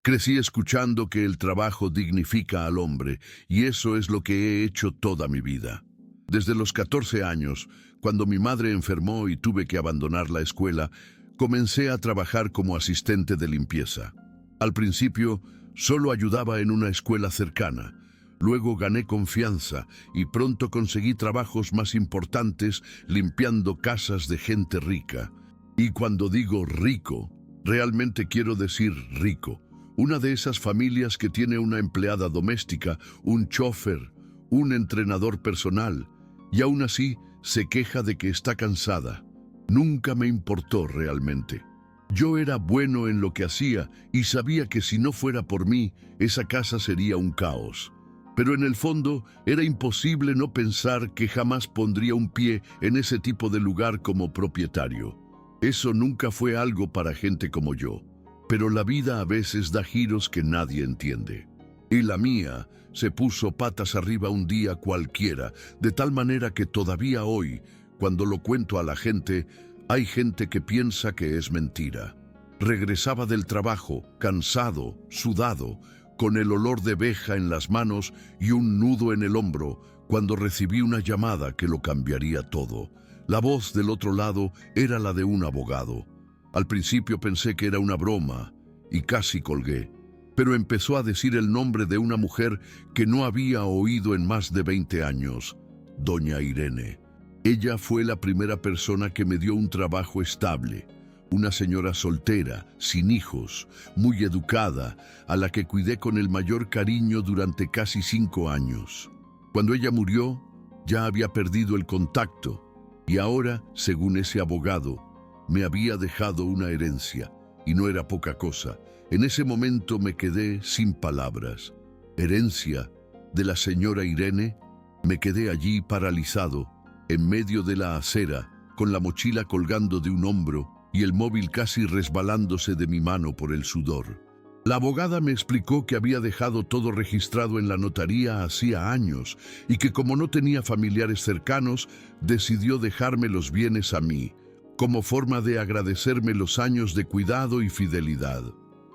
Crecí escuchando que el trabajo dignifica al hombre, y eso es lo que he hecho toda mi vida. Desde los 14 años, cuando mi madre enfermó y tuve que abandonar la escuela, comencé a trabajar como asistente de limpieza. Al principio, solo ayudaba en una escuela cercana. Luego gané confianza y pronto conseguí trabajos más importantes limpiando casas de gente rica. Y cuando digo rico, realmente quiero decir rico. Una de esas familias que tiene una empleada doméstica, un chofer, un entrenador personal, y aún así se queja de que está cansada. Nunca me importó realmente. Yo era bueno en lo que hacía y sabía que si no fuera por mí, esa casa sería un caos. Pero en el fondo era imposible no pensar que jamás pondría un pie en ese tipo de lugar como propietario. Eso nunca fue algo para gente como yo. Pero la vida a veces da giros que nadie entiende. Y la mía se puso patas arriba un día cualquiera, de tal manera que todavía hoy, cuando lo cuento a la gente, hay gente que piensa que es mentira. Regresaba del trabajo, cansado, sudado, con el olor de veja en las manos y un nudo en el hombro, cuando recibí una llamada que lo cambiaría todo. La voz del otro lado era la de un abogado. Al principio pensé que era una broma y casi colgué, pero empezó a decir el nombre de una mujer que no había oído en más de 20 años, doña Irene. Ella fue la primera persona que me dio un trabajo estable, una señora soltera, sin hijos, muy educada, a la que cuidé con el mayor cariño durante casi 5 años. Cuando ella murió, ya había perdido el contacto y ahora, según ese abogado, me había dejado una herencia, y no era poca cosa. En ese momento me quedé sin palabras. ¿Herencia de la señora Irene? Me quedé allí paralizado, en medio de la acera, con la mochila colgando de un hombro y el móvil casi resbalándose de mi mano por el sudor. La abogada me explicó que había dejado todo registrado en la notaría hacía años y que como no tenía familiares cercanos, decidió dejarme los bienes a mí, como forma de agradecerme los años de cuidado y fidelidad.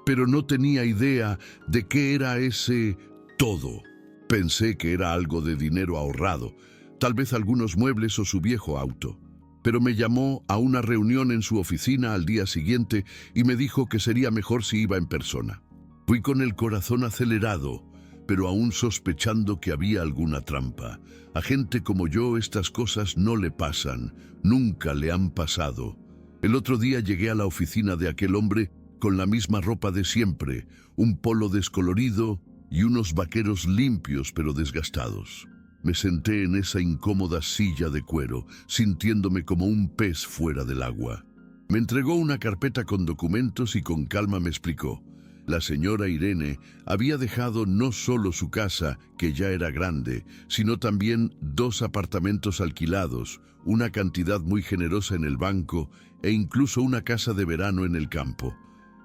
Pero no tenía idea de qué era ese todo. Pensé que era algo de dinero ahorrado, tal vez algunos muebles o su viejo auto. Pero me llamó a una reunión en su oficina al día siguiente y me dijo que sería mejor si iba en persona. Fui con el corazón acelerado, pero aún sospechando que había alguna trampa. A gente como yo estas cosas no le pasan, nunca le han pasado. El otro día llegué a la oficina de aquel hombre con la misma ropa de siempre, un polo descolorido y unos vaqueros limpios pero desgastados. Me senté en esa incómoda silla de cuero, sintiéndome como un pez fuera del agua. Me entregó una carpeta con documentos y con calma me explicó. La señora Irene había dejado no solo su casa, que ya era grande, sino también 2 apartamentos alquilados, una cantidad muy generosa en el banco e incluso una casa de verano en el campo.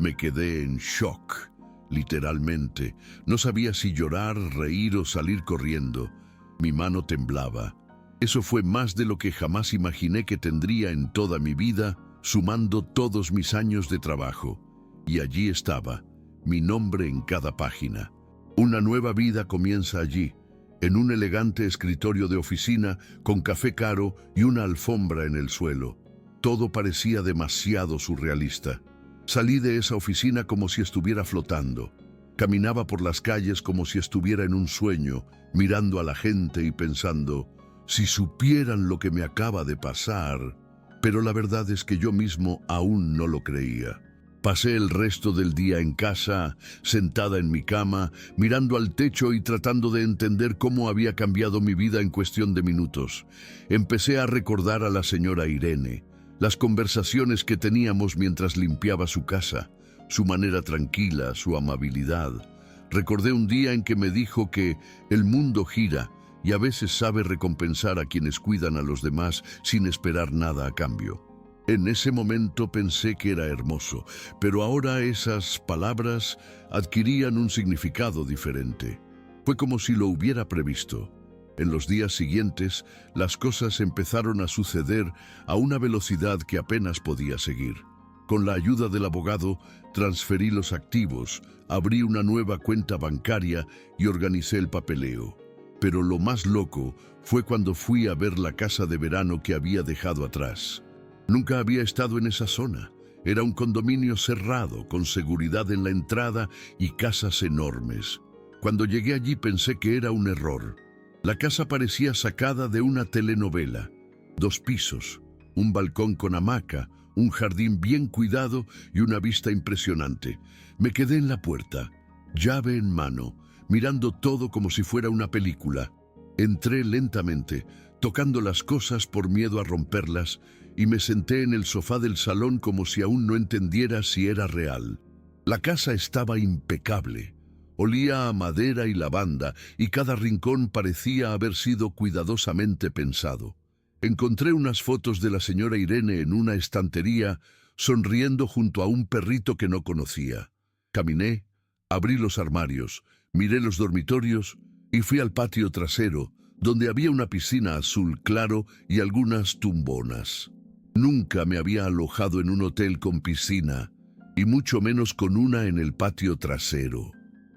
Me quedé en shock, literalmente. No sabía si llorar, reír o salir corriendo. Mi mano temblaba. Eso fue más de lo que jamás imaginé que tendría en toda mi vida, sumando todos mis años de trabajo. Y allí estaba, mi nombre en cada página. Una nueva vida comienza allí, en un elegante escritorio de oficina con café caro y una alfombra en el suelo. Todo parecía demasiado surrealista. Salí de esa oficina como si estuviera flotando. Caminaba por las calles como si estuviera en un sueño, mirando a la gente y pensando, si supieran lo que me acaba de pasar. Pero la verdad es que yo mismo aún no lo creía. Pasé el resto del día en casa, sentada en mi cama, mirando al techo y tratando de entender cómo había cambiado mi vida en cuestión de minutos. Empecé a recordar a la señora Irene, las conversaciones que teníamos mientras limpiaba su casa, su manera tranquila, su amabilidad. Recordé un día en que me dijo que el mundo gira y a veces sabe recompensar a quienes cuidan a los demás sin esperar nada a cambio. En ese momento pensé que era hermoso, pero ahora esas palabras adquirían un significado diferente. Fue como si lo hubiera previsto. En los días siguientes, las cosas empezaron a suceder a una velocidad que apenas podía seguir. Con la ayuda del abogado, transferí los activos, abrí una nueva cuenta bancaria y organicé el papeleo. Pero lo más loco fue cuando fui a ver la casa de verano que había dejado atrás. Nunca había estado en esa zona. Era un condominio cerrado, con seguridad en la entrada y casas enormes. Cuando llegué allí pensé que era un error. La casa parecía sacada de una telenovela. 2 pisos, un balcón con hamaca, un jardín bien cuidado y una vista impresionante. Me quedé en la puerta, llave en mano, mirando todo como si fuera una película. Entré lentamente, tocando las cosas por miedo a romperlas, y me senté en el sofá del salón como si aún no entendiera si era real. La casa estaba impecable. Olía a madera y lavanda, y cada rincón parecía haber sido cuidadosamente pensado. Encontré unas fotos de la señora Irene en una estantería, sonriendo junto a un perrito que no conocía. Caminé, abrí los armarios, miré los dormitorios y fui al patio trasero, donde había una piscina azul claro y algunas tumbonas. Nunca me había alojado en un hotel con piscina, y mucho menos con una en el patio trasero.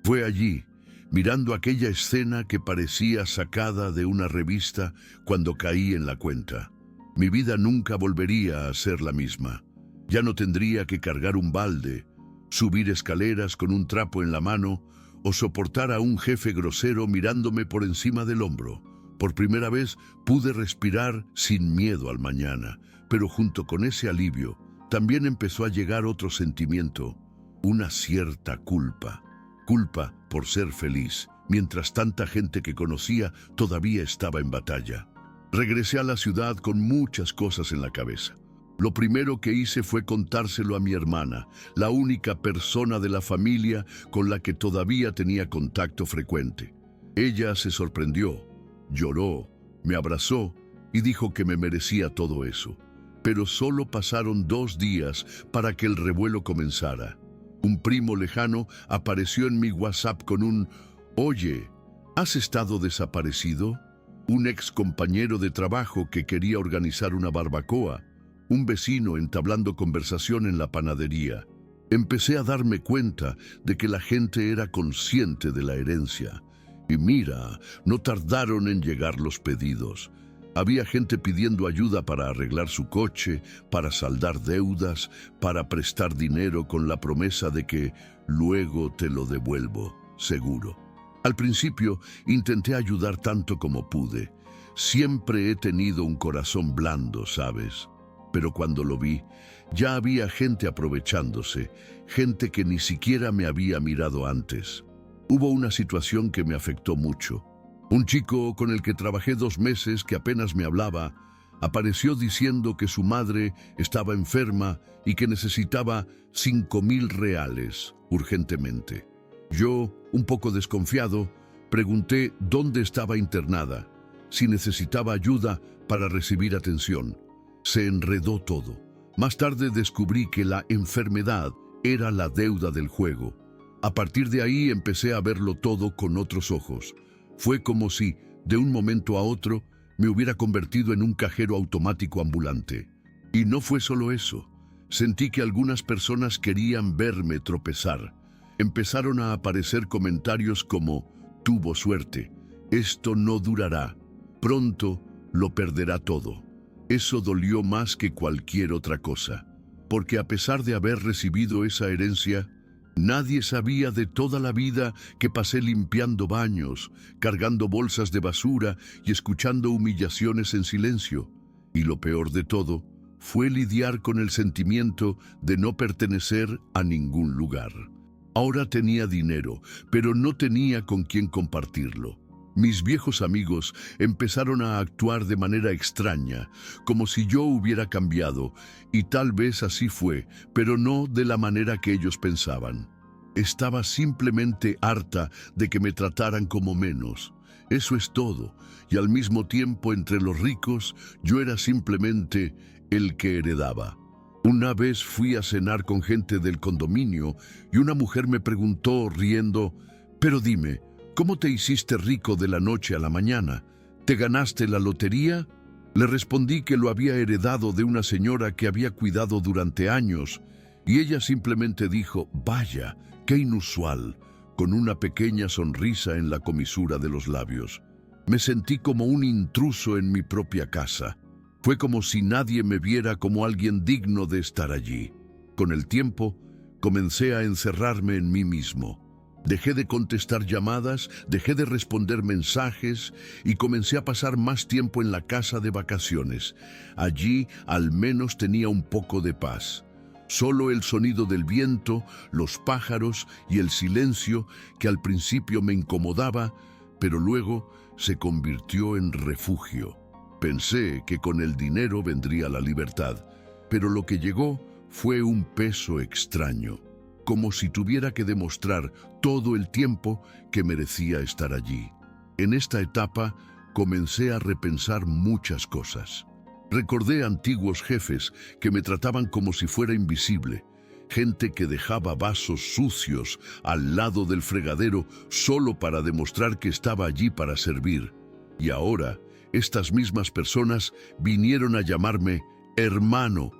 Fue allí, mirando aquella escena que parecía sacada de una revista, cuando caí en la cuenta. Mi vida nunca volvería a ser la misma. Ya no tendría que cargar un balde, subir escaleras con un trapo en la mano o soportar a un jefe grosero mirándome por encima del hombro. Por primera vez pude respirar sin miedo al mañana, pero junto con ese alivio también empezó a llegar otro sentimiento, una cierta culpa. Culpa por ser feliz, mientras tanta gente que conocía todavía estaba en batalla. Regresé a la ciudad con muchas cosas en la cabeza. Lo primero que hice fue contárselo a mi hermana, la única persona de la familia con la que todavía tenía contacto frecuente. Ella se sorprendió, lloró, me abrazó y dijo que me merecía todo eso. Pero solo pasaron 2 días para que el revuelo comenzara. Un primo lejano apareció en mi WhatsApp con un «Oye, ¿has estado desaparecido?». Un ex compañero de trabajo que quería organizar una barbacoa. Un vecino entablando conversación en la panadería. Empecé a darme cuenta de que la gente era consciente de la herencia. Y mira, no tardaron en llegar los pedidos. Había gente pidiendo ayuda para arreglar su coche, para saldar deudas, para prestar dinero con la promesa de que luego te lo devuelvo, seguro. Al principio intenté ayudar tanto como pude. Siempre he tenido un corazón blando, ¿sabes? Pero cuando lo vi, ya había gente aprovechándose, gente que ni siquiera me había mirado antes. Hubo una situación que me afectó mucho. Un chico con el que trabajé 2 meses, que apenas me hablaba, apareció diciendo que su madre estaba enferma y que necesitaba 5.000 reales urgentemente. Yo, un poco desconfiado, pregunté dónde estaba internada, si necesitaba ayuda para recibir atención. Se enredó todo. Más tarde descubrí que la enfermedad era la deuda del juego. A partir de ahí empecé a verlo todo con otros ojos. Fue como si, de un momento a otro, me hubiera convertido en un cajero automático ambulante. Y no fue solo eso. Sentí que algunas personas querían verme tropezar. Empezaron a aparecer comentarios como: «Tuvo suerte, esto no durará, pronto lo perderá todo». Eso dolió más que cualquier otra cosa, porque a pesar de haber recibido esa herencia, nadie sabía de toda la vida que pasé limpiando baños, cargando bolsas de basura y escuchando humillaciones en silencio. Y lo peor de todo fue lidiar con el sentimiento de no pertenecer a ningún lugar. Ahora tenía dinero, pero no tenía con quién compartirlo. Mis viejos amigos empezaron a actuar de manera extraña, como si yo hubiera cambiado, y tal vez así fue, pero no de la manera que ellos pensaban. Estaba simplemente harta de que me trataran como menos. Eso es todo, y al mismo tiempo entre los ricos yo era simplemente el que heredaba. Una vez fui a cenar con gente del condominio y una mujer me preguntó riendo: «Pero dime, ¿cómo te hiciste rico de la noche a la mañana? ¿Te ganaste la lotería?». Le respondí que lo había heredado de una señora que había cuidado durante años Y ella simplemente dijo, vaya, qué inusual, con una pequeña sonrisa en la comisura de los labios. Me sentí como un intruso en mi propia casa. Fue como si nadie me viera como alguien digno de estar allí. Con el tiempo, comencé a encerrarme en mí mismo. Dejé de contestar llamadas, dejé de responder mensajes y comencé a pasar más tiempo en la casa de vacaciones. Allí al menos tenía un poco de paz. Solo el sonido del viento, los pájaros y el silencio que al principio me incomodaba, pero luego se convirtió en refugio. Pensé que con el dinero vendría la libertad, pero lo que llegó fue un peso extraño, como si tuviera que demostrar todo el tiempo que merecía estar allí. En esta etapa comencé a repensar muchas cosas. Recordé antiguos jefes que me trataban como si fuera invisible, gente que dejaba vasos sucios al lado del fregadero solo para demostrar que estaba allí para servir. Y ahora, estas mismas personas vinieron a llamarme hermano,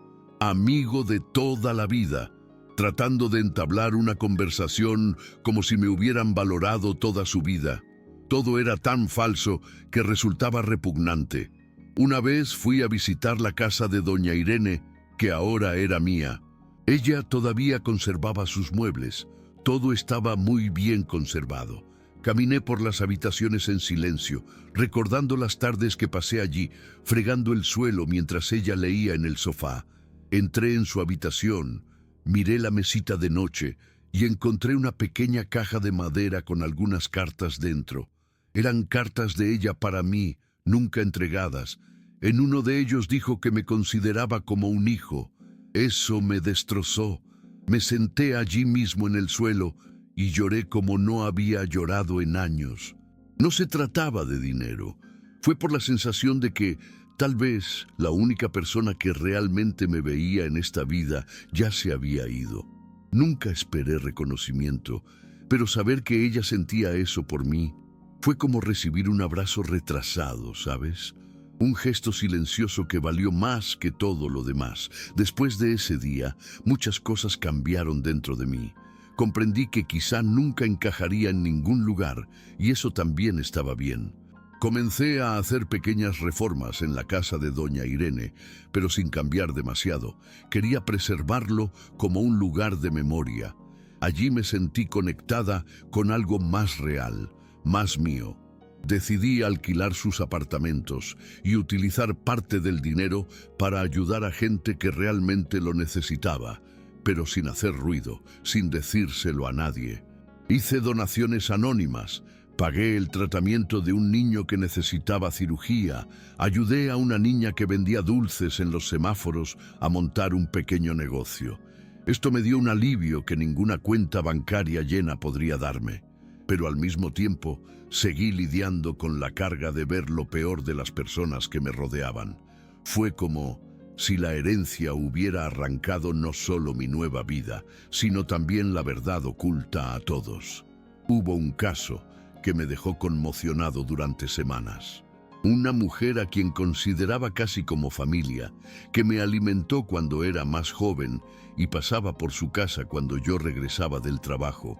amigo de toda la vida, tratando de entablar una conversación como si me hubieran valorado toda su vida. Todo era tan falso que resultaba repugnante. Una vez fui a visitar la casa de doña Irene, que ahora era mía. Ella todavía conservaba sus muebles. Todo estaba muy bien conservado. Caminé por las habitaciones en silencio, recordando las tardes que pasé allí, fregando el suelo mientras ella leía en el sofá. Entré en su habitación, miré la mesita de noche y encontré una pequeña caja de madera con algunas cartas dentro. Eran cartas de ella para mí, nunca entregadas. En uno de ellos dijo que me consideraba como un hijo. Eso me destrozó. Me senté allí mismo en el suelo y lloré como no había llorado en años. No se trataba de dinero. Fue por la sensación de que tal vez la única persona que realmente me veía en esta vida ya se había ido. Nunca esperé reconocimiento, pero saber que ella sentía eso por mí fue como recibir un abrazo retrasado, ¿sabes? Un gesto silencioso que valió más que todo lo demás. Después de ese día, muchas cosas cambiaron dentro de mí. Comprendí que quizá nunca encajaría en ningún lugar, y eso también estaba bien. Comencé a hacer pequeñas reformas en la casa de doña Irene, pero sin cambiar demasiado. Quería preservarlo como un lugar de memoria. Allí me sentí conectada con algo más real, más mío. Decidí alquilar sus apartamentos y utilizar parte del dinero para ayudar a gente que realmente lo necesitaba, pero sin hacer ruido, sin decírselo a nadie. Hice donaciones anónimas, pagué el tratamiento de un niño que necesitaba cirugía, ayudé a una niña que vendía dulces en los semáforos a montar un pequeño negocio. Esto me dio un alivio que ninguna cuenta bancaria llena podría darme. Pero al mismo tiempo seguí lidiando con la carga de ver lo peor de las personas que me rodeaban. Fue como si la herencia hubiera arrancado no solo mi nueva vida, sino también la verdad oculta a todos. Hubo un caso que me dejó conmocionado durante semanas. Una mujer a quien consideraba casi como familia, que me alimentó cuando era más joven y pasaba por su casa cuando yo regresaba del trabajo.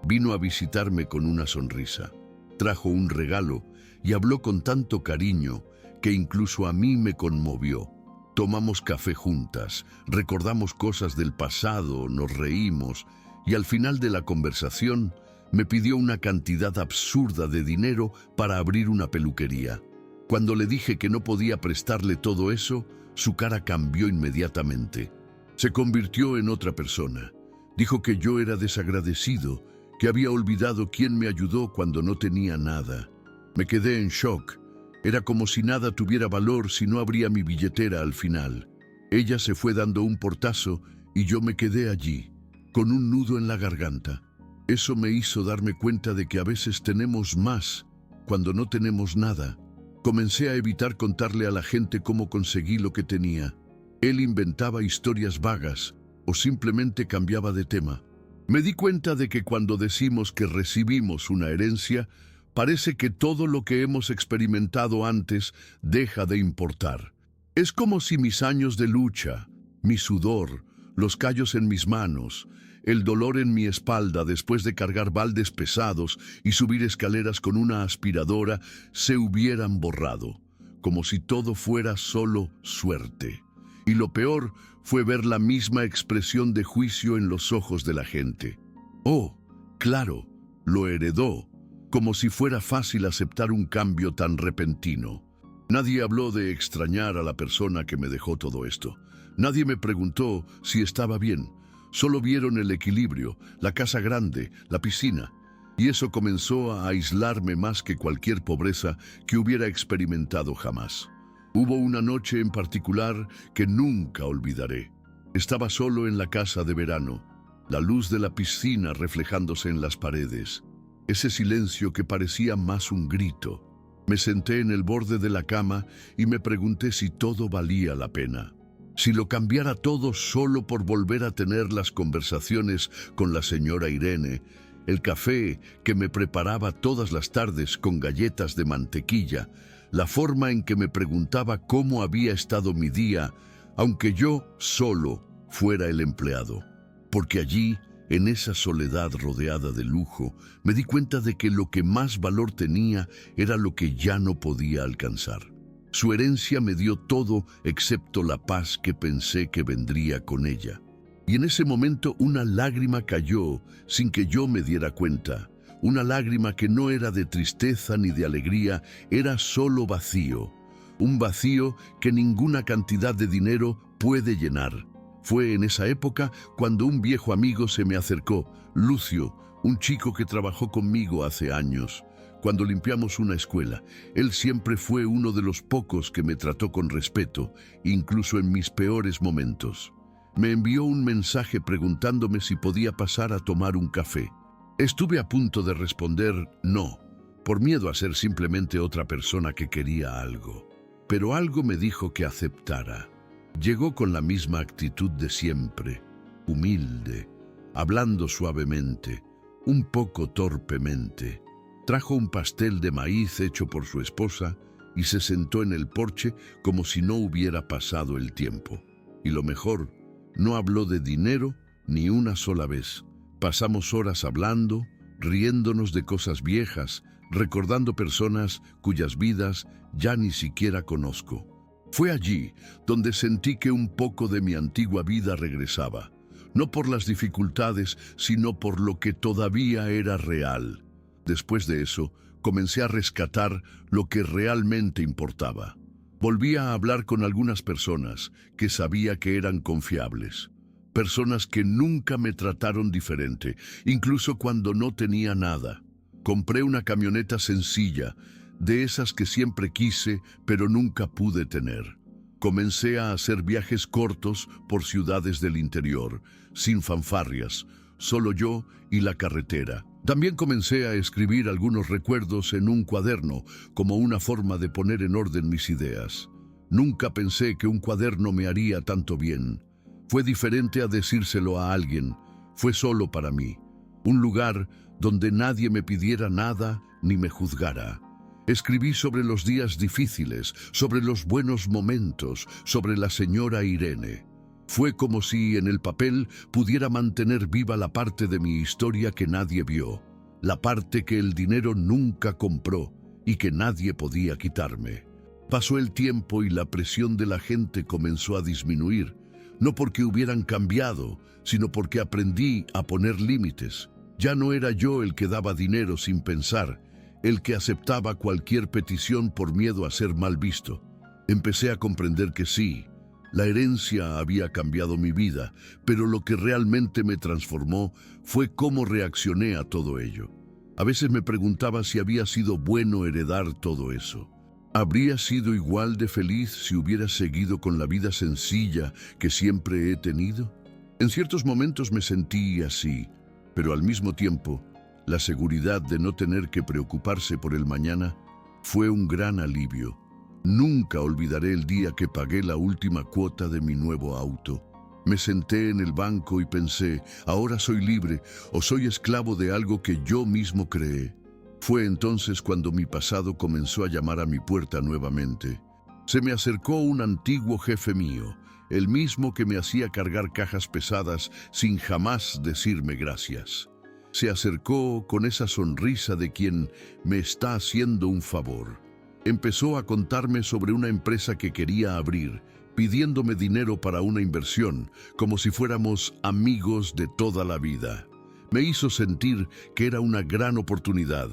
Vino a visitarme con una sonrisa, trajo un regalo y habló con tanto cariño que incluso a mí me conmovió. Tomamos café juntas, recordamos cosas del pasado, nos reímos y al final de la conversación me pidió una cantidad absurda de dinero para abrir una peluquería. Cuando le dije que no podía prestarle todo eso, su cara cambió inmediatamente. Se convirtió en otra persona. Dijo que yo era desagradecido, que había olvidado quién me ayudó cuando no tenía nada. Me quedé en shock. Era como si nada tuviera valor si no abría mi billetera al final. Ella se fue dando un portazo y yo me quedé allí, con un nudo en la garganta. Eso me hizo darme cuenta de que a veces tenemos más cuando no tenemos nada. Comencé a evitar contarle a la gente cómo conseguí lo que tenía. Él inventaba historias vagas o simplemente cambiaba de tema. Me di cuenta de que cuando decimos que recibimos una herencia, parece que todo lo que hemos experimentado antes deja de importar. Es como si mis años de lucha, mi sudor, los callos en mis manos, el dolor en mi espalda después de cargar baldes pesados y subir escaleras con una aspiradora se hubieran borrado, como si todo fuera solo suerte. Y lo peor fue ver la misma expresión de juicio en los ojos de la gente. Oh, claro, lo heredó, como si fuera fácil aceptar un cambio tan repentino. Nadie habló de extrañar a la persona que me dejó todo esto. Nadie me preguntó si estaba bien. Solo vieron el equilibrio, la casa grande, la piscina. Y eso comenzó a aislarme más que cualquier pobreza que hubiera experimentado jamás. Hubo una noche en particular que nunca olvidaré. Estaba solo en la casa de verano, la luz de la piscina reflejándose en las paredes. Ese silencio que parecía más un grito. Me senté en el borde de la cama y me pregunté si todo valía la pena. Si lo cambiara todo solo por volver a tener las conversaciones con la señora Irene, el café que me preparaba todas las tardes con galletas de mantequilla, la forma en que me preguntaba cómo había estado mi día, aunque yo solo fuera el empleado. Porque allí, en esa soledad rodeada de lujo, me di cuenta de que lo que más valor tenía era lo que ya no podía alcanzar. Su herencia me dio todo excepto la paz que pensé que vendría con ella. Y en ese momento una lágrima cayó sin que yo me diera cuenta. Una lágrima que no era de tristeza ni de alegría, era solo vacío. Un vacío que ninguna cantidad de dinero puede llenar. Fue en esa época cuando un viejo amigo se me acercó, Lucio, un chico que trabajó conmigo hace años. Cuando limpiamos una escuela, él siempre fue uno de los pocos que me trató con respeto, incluso en mis peores momentos. Me envió un mensaje preguntándome si podía pasar a tomar un café. Estuve a punto de responder no, por miedo a ser simplemente otra persona que quería algo. Pero algo me dijo que aceptara. Llegó con la misma actitud de siempre, humilde, hablando suavemente, un poco torpemente. Trajo un pastel de maíz hecho por su esposa y se sentó en el porche como si no hubiera pasado el tiempo. Y lo mejor, no habló de dinero ni una sola vez. Pasamos horas hablando, riéndonos de cosas viejas, recordando personas cuyas vidas ya ni siquiera conozco. Fue allí donde sentí que un poco de mi antigua vida regresaba, no por las dificultades, sino por lo que todavía era real. Después de eso, comencé a rescatar lo que realmente importaba. Volví a hablar con algunas personas que sabía que eran confiables. Personas que nunca me trataron diferente, incluso cuando no tenía nada. Compré una camioneta sencilla, de esas que siempre quise, pero nunca pude tener. Comencé a hacer viajes cortos por ciudades del interior, sin fanfarrias, solo yo y la carretera. También comencé a escribir algunos recuerdos en un cuaderno, como una forma de poner en orden mis ideas. Nunca pensé que un cuaderno me haría tanto bien. Fue diferente a decírselo a alguien, fue solo para mí. Un lugar donde nadie me pidiera nada ni me juzgara. Escribí sobre los días difíciles, sobre los buenos momentos, sobre la señora Irene. Fue como si en el papel pudiera mantener viva la parte de mi historia que nadie vio, la parte que el dinero nunca compró y que nadie podía quitarme. Pasó el tiempo y la presión de la gente comenzó a disminuir, no porque hubieran cambiado, sino porque aprendí a poner límites. Ya no era yo el que daba dinero sin pensar, el que aceptaba cualquier petición por miedo a ser mal visto. Empecé a comprender que sí, la herencia había cambiado mi vida, pero lo que realmente me transformó fue cómo reaccioné a todo ello. A veces me preguntaba si había sido bueno heredar todo eso. ¿Habría sido igual de feliz si hubiera seguido con la vida sencilla que siempre he tenido? En ciertos momentos me sentí así, pero al mismo tiempo, la seguridad de no tener que preocuparse por el mañana fue un gran alivio. Nunca olvidaré el día que pagué la última cuota de mi nuevo auto. Me senté en el banco y pensé, ahora soy libre o soy esclavo de algo que yo mismo creé. Fue entonces cuando mi pasado comenzó a llamar a mi puerta nuevamente. Se me acercó un antiguo jefe mío, el mismo que me hacía cargar cajas pesadas sin jamás decirme gracias. Se acercó con esa sonrisa de quien me está haciendo un favor. Empezó a contarme sobre una empresa que quería abrir, pidiéndome dinero para una inversión, como si fuéramos amigos de toda la vida. Me hizo sentir que era una gran oportunidad,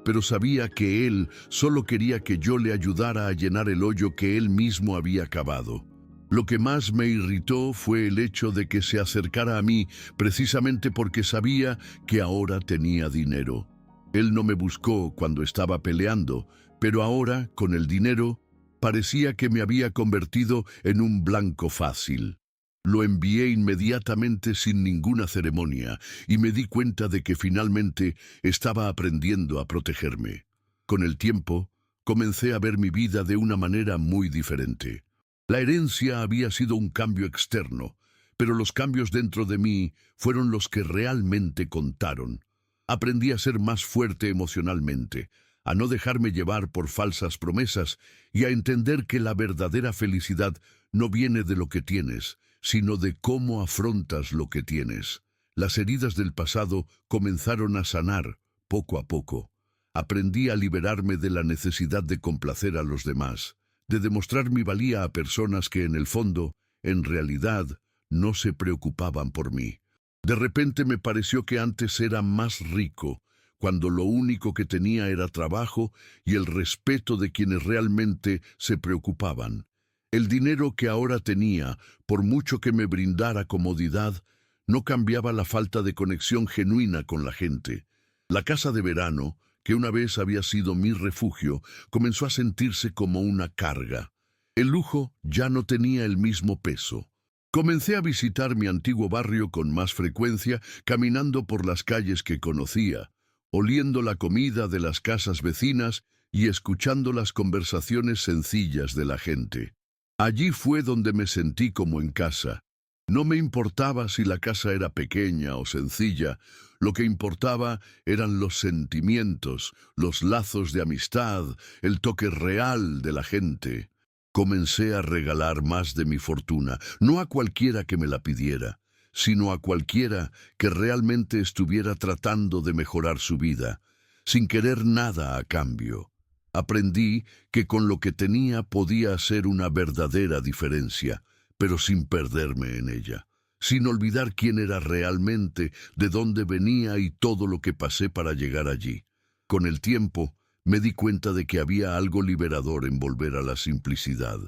pero sabía que él solo quería que yo le ayudara a llenar el hoyo que él mismo había cavado. Lo que más me irritó fue el hecho de que se acercara a mí precisamente porque sabía que ahora tenía dinero. Él no me buscó cuando estaba peleando, pero ahora, con el dinero, parecía que me había convertido en un blanco fácil. Lo envié inmediatamente sin ninguna ceremonia y me di cuenta de que finalmente estaba aprendiendo a protegerme. Con el tiempo, comencé a ver mi vida de una manera muy diferente. La herencia había sido un cambio externo, pero los cambios dentro de mí fueron los que realmente contaron. Aprendí a ser más fuerte emocionalmente, a no dejarme llevar por falsas promesas y a entender que la verdadera felicidad no viene de lo que tienes, sino de cómo afrontas lo que tienes. Las heridas del pasado comenzaron a sanar poco a poco. Aprendí a liberarme de la necesidad de complacer a los demás, de demostrar mi valía a personas que en el fondo, en realidad, no se preocupaban por mí. De repente me pareció que antes era más rico, cuando lo único que tenía era trabajo y el respeto de quienes realmente se preocupaban. El dinero que ahora tenía, por mucho que me brindara comodidad, no cambiaba la falta de conexión genuina con la gente. La casa de verano, que una vez había sido mi refugio, comenzó a sentirse como una carga. El lujo ya no tenía el mismo peso. Comencé a visitar mi antiguo barrio con más frecuencia, caminando por las calles que conocía, oliendo la comida de las casas vecinas y escuchando las conversaciones sencillas de la gente. Allí fue donde me sentí como en casa. No me importaba si la casa era pequeña o sencilla, lo que importaba eran los sentimientos, los lazos de amistad, el toque real de la gente. Comencé a regalar más de mi fortuna, no a cualquiera que me la pidiera, sino a cualquiera que realmente estuviera tratando de mejorar su vida, sin querer nada a cambio. Aprendí que con lo que tenía podía hacer una verdadera diferencia, pero sin perderme en ella, sin olvidar quién era realmente, de dónde venía y todo lo que pasé para llegar allí. Con el tiempo, me di cuenta de que había algo liberador en volver a la simplicidad.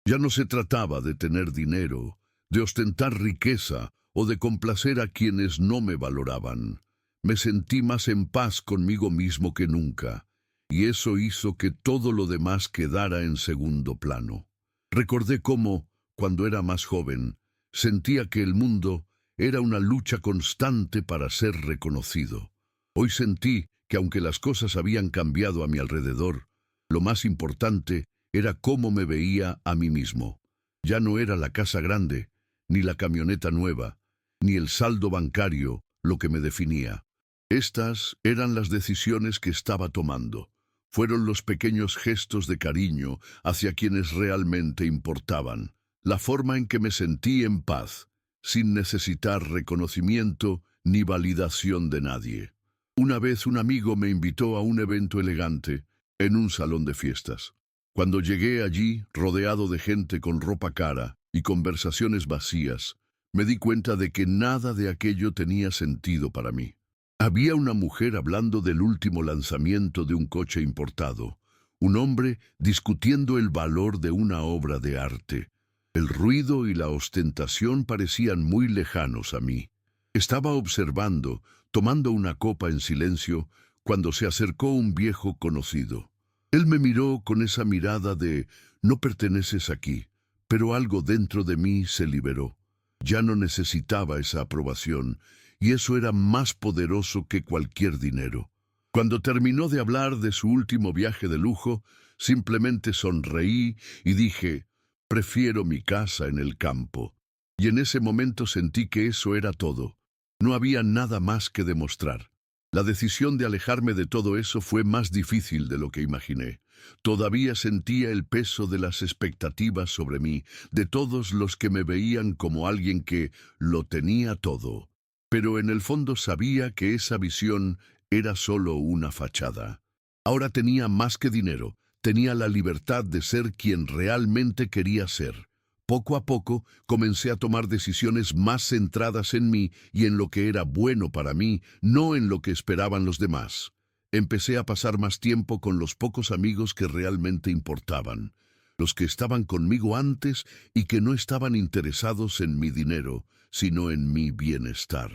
Ya no se trataba de tener dinero, de ostentar riqueza o de complacer a quienes no me valoraban. Me sentí más en paz conmigo mismo que nunca, y eso hizo que todo lo demás quedara en segundo plano. Recordé cómo, cuando era más joven, sentía que el mundo era una lucha constante para ser reconocido. Hoy sentí que aunque las cosas habían cambiado a mi alrededor, lo más importante era cómo me veía a mí mismo. Ya no era la casa grande, ni la camioneta nueva, ni el saldo bancario lo que me definía. Estas eran las decisiones que estaba tomando. Fueron los pequeños gestos de cariño hacia quienes realmente importaban. La forma en que me sentí en paz, sin necesitar reconocimiento ni validación de nadie. Una vez un amigo me invitó a un evento elegante en un salón de fiestas. Cuando llegué allí, rodeado de gente con ropa cara y conversaciones vacías, me di cuenta de que nada de aquello tenía sentido para mí. Había una mujer hablando del último lanzamiento de un coche importado, un hombre discutiendo el valor de una obra de arte. El ruido y la ostentación parecían muy lejanos a mí. Estaba observando, tomando una copa en silencio, cuando se acercó un viejo conocido. Él me miró con esa mirada de «no perteneces aquí», pero algo dentro de mí se liberó. Ya no necesitaba esa aprobación, y eso era más poderoso que cualquier dinero. Cuando terminó de hablar de su último viaje de lujo, simplemente sonreí y dije, prefiero mi casa en el campo. Y en ese momento sentí que eso era todo. No había nada más que demostrar. La decisión de alejarme de todo eso fue más difícil de lo que imaginé. Todavía sentía el peso de las expectativas sobre mí, de todos los que me veían como alguien que lo tenía todo. Pero en el fondo sabía que esa visión era solo una fachada. Ahora tenía más que dinero, tenía la libertad de ser quien realmente quería ser. Poco a poco comencé a tomar decisiones más centradas en mí y en lo que era bueno para mí, no en lo que esperaban los demás. Empecé a pasar más tiempo con los pocos amigos que realmente importaban, los que estaban conmigo antes y que no estaban interesados en mi dinero, sino en mi bienestar.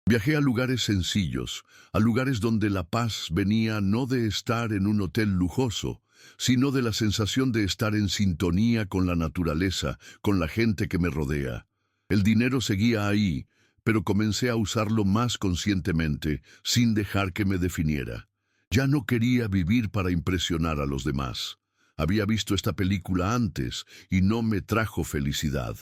Viajé a lugares sencillos, a lugares donde la paz venía no de estar en un hotel lujoso, sino de la sensación de estar en sintonía con la naturaleza, con la gente que me rodea. El dinero seguía ahí, pero comencé a usarlo más conscientemente, sin dejar que me definiera. Ya no quería vivir para impresionar a los demás. Había visto esta película antes y no me trajo felicidad.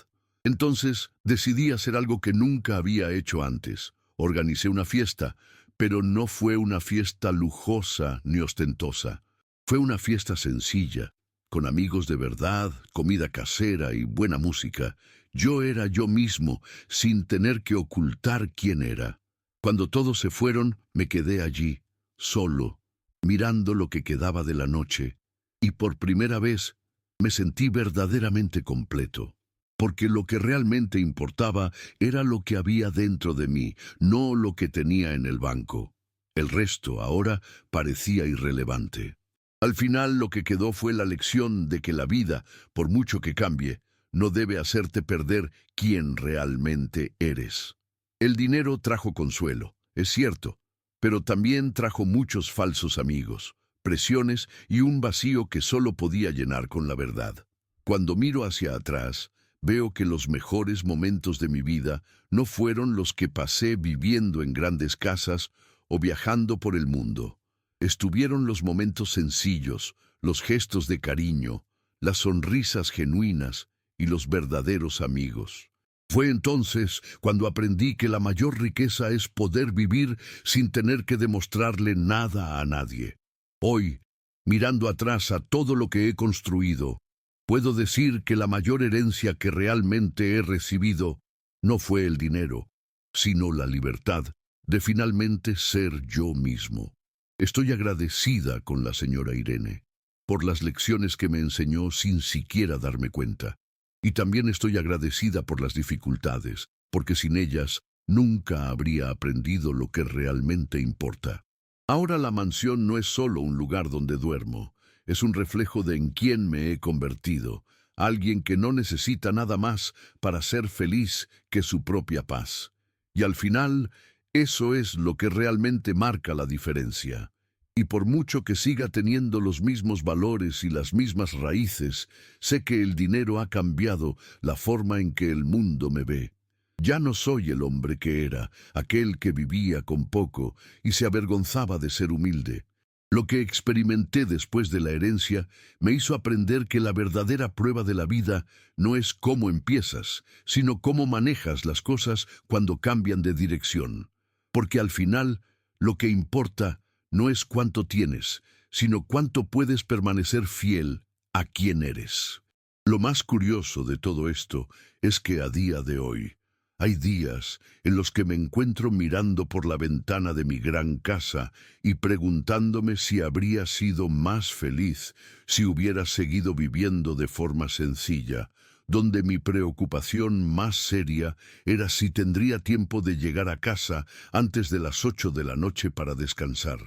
Entonces decidí hacer algo que nunca había hecho antes. Organicé una fiesta, pero no fue una fiesta lujosa ni ostentosa. Fue una fiesta sencilla, con amigos de verdad, comida casera y buena música. Yo era yo mismo, sin tener que ocultar quién era. Cuando todos se fueron, me quedé allí, solo, mirando lo que quedaba de la noche, y por primera vez me sentí verdaderamente completo. Porque lo que realmente importaba era lo que había dentro de mí, no lo que tenía en el banco. El resto ahora parecía irrelevante. Al final lo que quedó fue la lección de que la vida, por mucho que cambie, no debe hacerte perder quién realmente eres. El dinero trajo consuelo, es cierto, pero también trajo muchos falsos amigos, presiones y un vacío que solo podía llenar con la verdad. Cuando miro hacia atrás, veo que los mejores momentos de mi vida no fueron los que pasé viviendo en grandes casas o viajando por el mundo. Estuvieron los momentos sencillos, los gestos de cariño, las sonrisas genuinas y los verdaderos amigos. Fue entonces cuando aprendí que la mayor riqueza es poder vivir sin tener que demostrarle nada a nadie. Hoy, mirando atrás a todo lo que he construido, puedo decir que la mayor herencia que realmente he recibido no fue el dinero, sino la libertad de finalmente ser yo mismo. Estoy agradecida con la señora Irene por las lecciones que me enseñó sin siquiera darme cuenta. Y también estoy agradecida por las dificultades, porque sin ellas nunca habría aprendido lo que realmente importa. Ahora la mansión no es solo un lugar donde duermo, es un reflejo de en quién me he convertido, alguien que no necesita nada más para ser feliz que su propia paz. Y al final, eso es lo que realmente marca la diferencia. Y por mucho que siga teniendo los mismos valores y las mismas raíces, sé que el dinero ha cambiado la forma en que el mundo me ve. Ya no soy el hombre que era, aquel que vivía con poco y se avergonzaba de ser humilde. Lo que experimenté después de la herencia me hizo aprender que la verdadera prueba de la vida no es cómo empiezas, sino cómo manejas las cosas cuando cambian de dirección. Porque al final, lo que importa no es cuánto tienes, sino cuánto puedes permanecer fiel a quien eres. Lo más curioso de todo esto es que a día de hoy, hay días en los que me encuentro mirando por la ventana de mi gran casa y preguntándome si habría sido más feliz si hubiera seguido viviendo de forma sencilla, donde mi preocupación más seria era si tendría tiempo de llegar a casa antes de las 8 de la noche para descansar.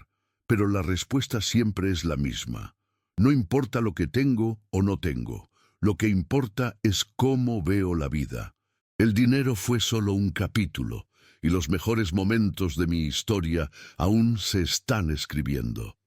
Pero la respuesta siempre es la misma. No importa lo que tengo o no tengo, lo que importa es cómo veo la vida. El dinero fue solo un capítulo, y los mejores momentos de mi historia aún se están escribiendo.